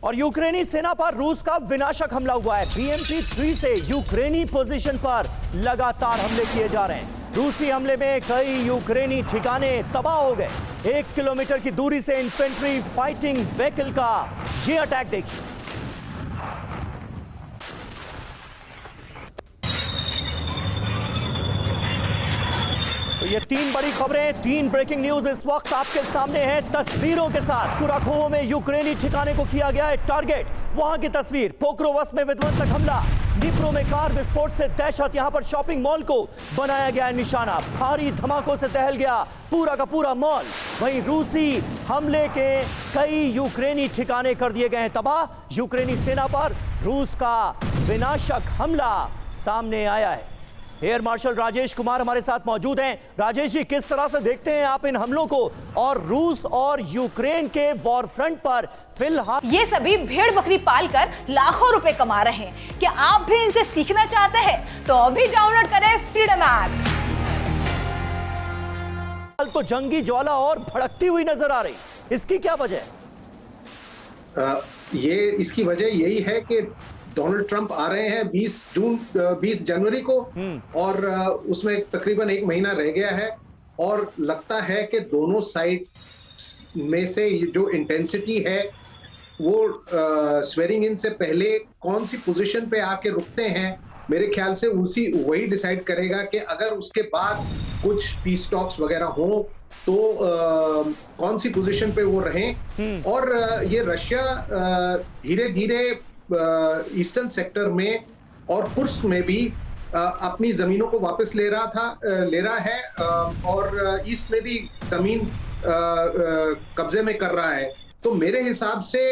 और यूक्रेनी सेना पर रूस का विनाशक हमला हुआ है। BMP-3 से यूक्रेनी पोजीशन पर लगातार हमले किए जा रहे हैं। रूसी हमले में कई यूक्रेनी ठिकाने तबाह हो गए। 1 किलोमीटर की दूरी से इन्फेंट्री फाइटिंग व्हीकल का ये अटैक देखिए। तो ये 3 बड़ी खबरें, 3 ब्रेकिंग न्यूज इस वक्त आपके सामने हैं तस्वीरों के साथ। कुराकोव में यूक्रेनी ठिकाने को किया गया है टारगेट। वहां की तस्वीर। पोक्रोवस में विध्वंसक हमला। डिप्रो में कार विस्फोट से दहशत। यहां पर शॉपिंग मॉल को बनाया गया है निशाना। भारी धमाकों से दहल गया पूरा का पूरा मॉल। वहीं रूसी हमले के कई यूक्रेनी ठिकाने कर दिए गए हैं तबाह। यूक्रेनी सेना पर रूस का विनाशक हमला सामने आया है। एयर मार्शल राजेश कुमार हमारे साथ मौजूद हैं। राजेश जी, किस तरह से देखते हैं आप इन हमलों को और रूस और यूक्रेन के वॉर फ्रंट पर फिलहाल? ये सभी भेड़ बकरी पालकर लाखों रुपए कमा रहे हैं। क्या आप भी इनसे सीखना चाहते हैं? तो अभी डाउनलोड करें फ्रीडम ऐप। तो जंगी ज्वाला और भड़कती हुई नजर आ रही, इसकी क्या वजह है? इसकी वजह यही है कि डोनाल्ड ट्रंप आ रहे हैं 20 जनवरी को और उसमें तकरीबन 1 महीना रह गया है और लगता है कि दोनों साइड में से जो इंटेंसिटी है वो स्वेरिंग इन से पहले कौन सी पोजीशन पे आके रुकते हैं, मेरे ख्याल से वही डिसाइड करेगा कि अगर उसके बाद कुछ पीस टॉक्स वगैरह हो तो कौन सी पोजीशन पे वो रहें। और ये रशिया धीरे धीरे ईस्टर्न सेक्टर में और कुर्स्क में भी अपनी जमीनों को वापस ले रहा है और ईस्ट में भी जमीन कब्जे में कर रहा है। तो मेरे हिसाब से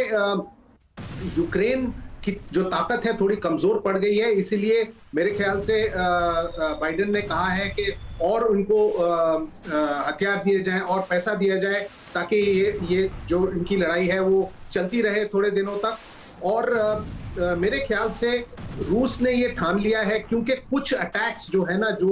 यूक्रेन की जो ताकत है थोड़ी कमजोर पड़ गई है, इसीलिए मेरे ख्याल से बाइडेन ने कहा है कि और उनको हथियार दिए जाएं और पैसा दिया जाए ताकि ये जो इनकी लड़ाई है वो चलती रहे थोड़े दिनों तक। और मेरे ख्याल से रूस ने ये ठान लिया है, क्योंकि कुछ अटैक्स जो है ना जो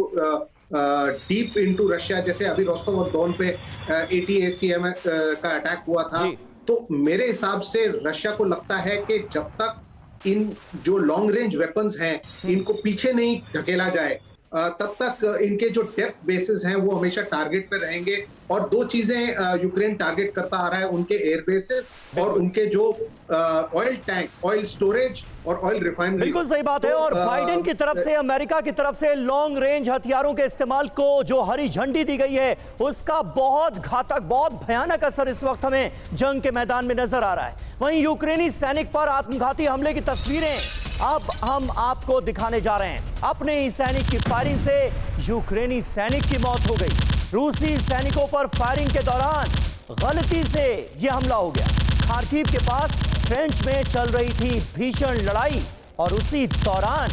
डीप इनटू रशिया, जैसे अभी रोस्टोव ऑन डॉन पे ATACM का अटैक हुआ था, तो मेरे हिसाब से रशिया को लगता है कि जब तक इन जो लॉन्ग रेंज वेपन्स हैं इनको पीछे नहीं धकेला जाए तब तक इनके जो डेप्थ बेसेस हैं वो हमेशा टारगेट पे रहेंगे। और 2 चीजें यूक्रेन टारगेट करता आ रहा है, उनके एयर बेसेस और उनके जो ऑयल टैंक, ऑयल स्टोरेज और ऑयल रिफाइनरी। बिल्कुल सही बात है। और बाइडेन की तरफ से, अमेरिका की तरफ से लॉन्ग रेंज हथियारों के इस्तेमाल को जो हरी झंडी दी गई है उसका बहुत घातक, बहुत भयानक असर इस वक्त हमें जंग के मैदान में नजर आ रहा है। वहीं यूक्रेनी सैनिक पर आत्मघाती हमले की तस्वीरें अब हम आपको दिखाने जा रहे हैं। अपने ही सैनिक की फायरिंग से यूक्रेनी सैनिक की मौत हो गई। रूसी सैनिकों पर फायरिंग के दौरान गलती से यह हमला हो गया। खार्किव के पास ट्रेंच में चल रही थी भीषण लड़ाई और उसी दौरान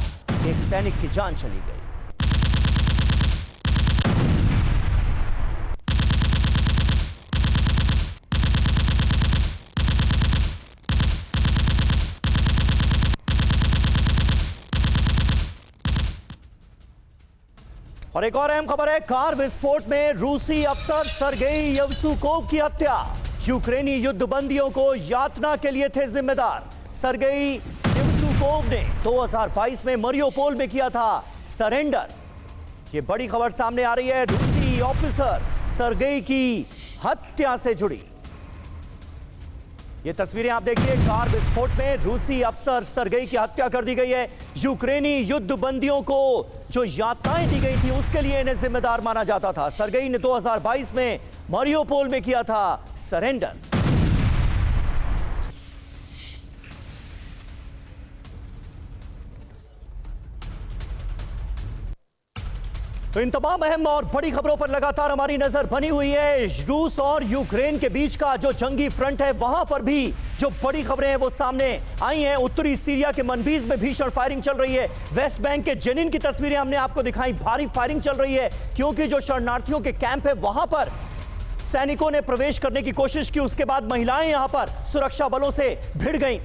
एक सैनिक की जान चली गई। और एक और अहम खबर है, कार विस्फोट में रूसी अफसर सर्गेई येवसुकोव की हत्या। यूक्रेनी युद्धबंदियों को यातना के लिए थे जिम्मेदार। सर्गेई येवसुकोव ने 2022 में मरियोपोल में किया था सरेंडर। ये बड़ी खबर सामने आ रही है रूसी ऑफिसर सर्गेई की हत्या से जुड़ी। ये तस्वीरें आप देखिए, कार विस्फोट में रूसी अफसर सर्गेई की हत्या कर दी गई है। यूक्रेनी युद्धबंदियों को जो यातनाएं दी गई थी उसके लिए इन्हें जिम्मेदार माना जाता था। सर्गेई ने 2022 में मरियोपोल में किया था सरेंडर। तो इन तमाम अहम और बड़ी खबरों पर लगातार हमारी नजर बनी हुई है। रूस और यूक्रेन के बीच का जो जंगी फ्रंट है वहां पर भी जो बड़ी खबरें हैं वो सामने आई हैं। उत्तरी सीरिया के मनबीज में भीषण फायरिंग चल रही है। वेस्ट बैंक के जेनिन की तस्वीरें हमने आपको दिखाई। भारी फायरिंग चल रही है क्योंकि जो शरणार्थियों के कैंप है वहां पर सैनिकों ने प्रवेश करने की कोशिश की। उसके बाद महिलाएं यहां पर सुरक्षा बलों से भिड़ गईं।